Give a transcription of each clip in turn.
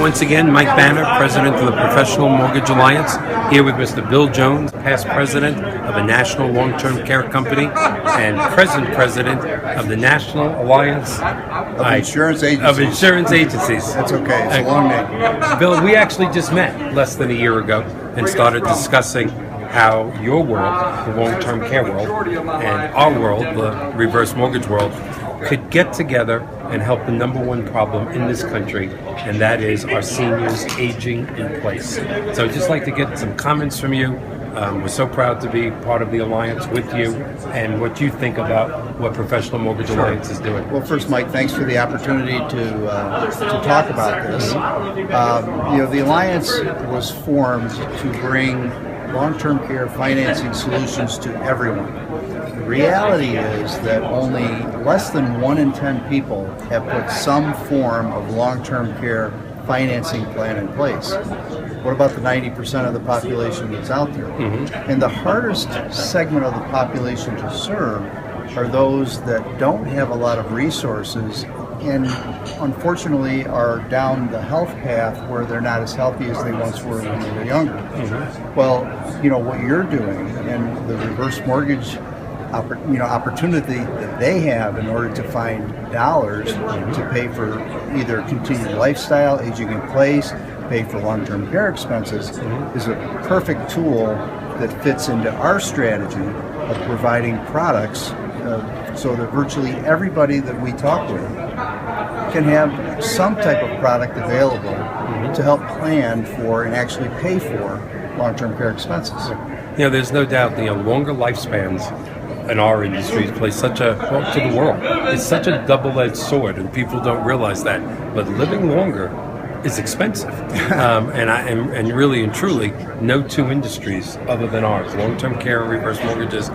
Once again, Mike Banner, President of the Professional Mortgage Alliance, here with Mr. Bill Jones, past President of a national long-term care company and present President of the National Alliance Of insurance agencies. That's okay. It's a long name. Bill, we actually just met less than a year ago and started discussing how your world, the long-term care world, and our world, the reverse mortgage world, could get together and help the number one problem in this country, and that is our seniors aging in place. So I'd just like to get some comments from you. We're so proud to be part of the Alliance with you and what you think about what Professional Mortgage Alliance is doing. Well, first, Mike, thanks for the opportunity to talk about this. The Alliance was formed to bring long-term care financing solutions to everyone. The reality is that only less than 1 in 10 people have put some form of long-term care financing plan in place. What about the 90% of the population that's out there? And the hardest segment of the population to serve are those that don't have a lot of resources and unfortunately are down the health path where they're not as healthy as they once were when they were younger. Well, what you're doing and the reverse mortgage opportunity that they have in order to find dollars to pay for either continued lifestyle, aging in place, pay for long-term care expenses is a perfect tool that fits into our strategy of providing products so that virtually everybody that we talk with can have some type of product available to help plan for and actually pay for long-term care expenses. There's no doubt longer lifespans in our industry play to the world. It's such a double-edged sword, and people don't realize that. But living longer is expensive, and really and truly, no two industries other than ours, long-term care and reverse mortgages,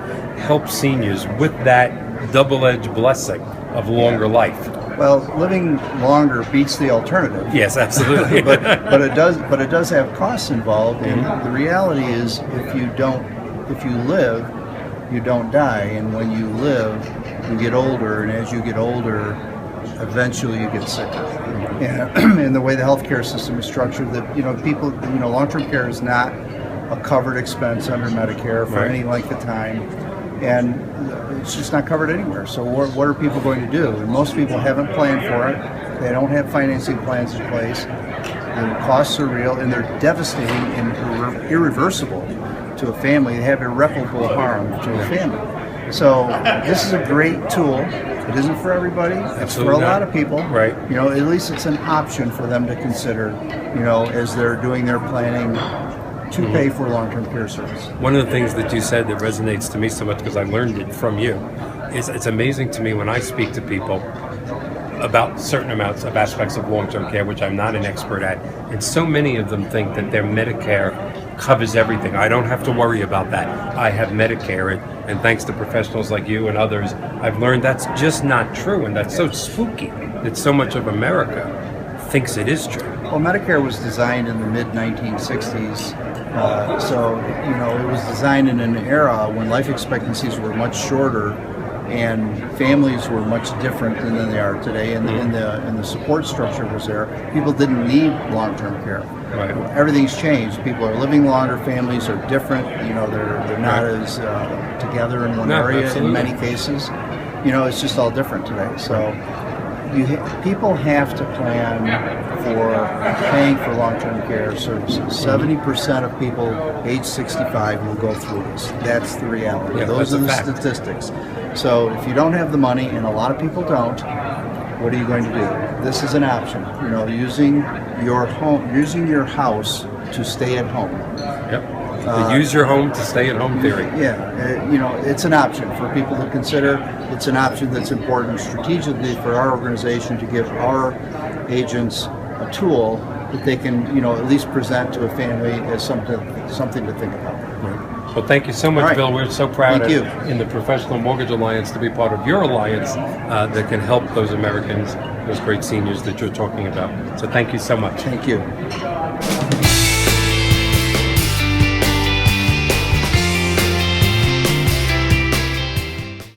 help seniors with that double-edged blessing of longer life. Well, living longer beats the alternative. Yes, absolutely. but it does have costs involved, and the reality is, if you live, you don't die, and when you live, you get older, and as you get older, eventually you get sicker. And the way the healthcare system is structured, that people, long-term care is not a covered expense under Medicare for any length of time, and it's just not covered anywhere. So what are people going to do? And most people haven't planned for it. They don't have financing plans in place. The costs are real, and they're devastating and irreversible to a family. They have irreparable harm to a family. So this is a great tool. It isn't for everybody. It's for a lot of people. Right. At least it's an option for them to consider, as they're doing their planning to pay for long-term care service. One of the things that you said that resonates to me so much because I learned it from you is it's amazing to me when I speak to people about certain amounts of aspects of long-term care, which I'm not an expert at, and so many of them think that their Medicare covers everything. I don't have to worry about that. I have Medicare, and thanks to professionals like you and others, I've learned that's just not true, and that's so spooky that so much of America thinks it is true. Well, Medicare was designed in the mid-1960s, so it was designed in an era when life expectancies were much shorter and families were much different than they are today, and the support structure was there. People didn't need long-term care. Right. Everything's changed. People are living longer. Families are different. They're not as together in one area in many cases. It's just all different today. So people have to plan for paying for long-term care services. 70% of people age 65 will go through this. That's the reality. Those are the statistics. So if you don't have the money, and a lot of people don't, what are you going to do? This is an option. Using your house to stay at home. Use your home to stay at home theory. It's an option for people to consider. It's an option that's important strategically for our organization to give our agents a tool that they can, at least present to a family as something to think about. Well, thank you so much, Bill. We're so proud in the Professional Mortgage Alliance to be part of your alliance that can help those Americans, those great seniors that you're talking about. So thank you so much. Thank you.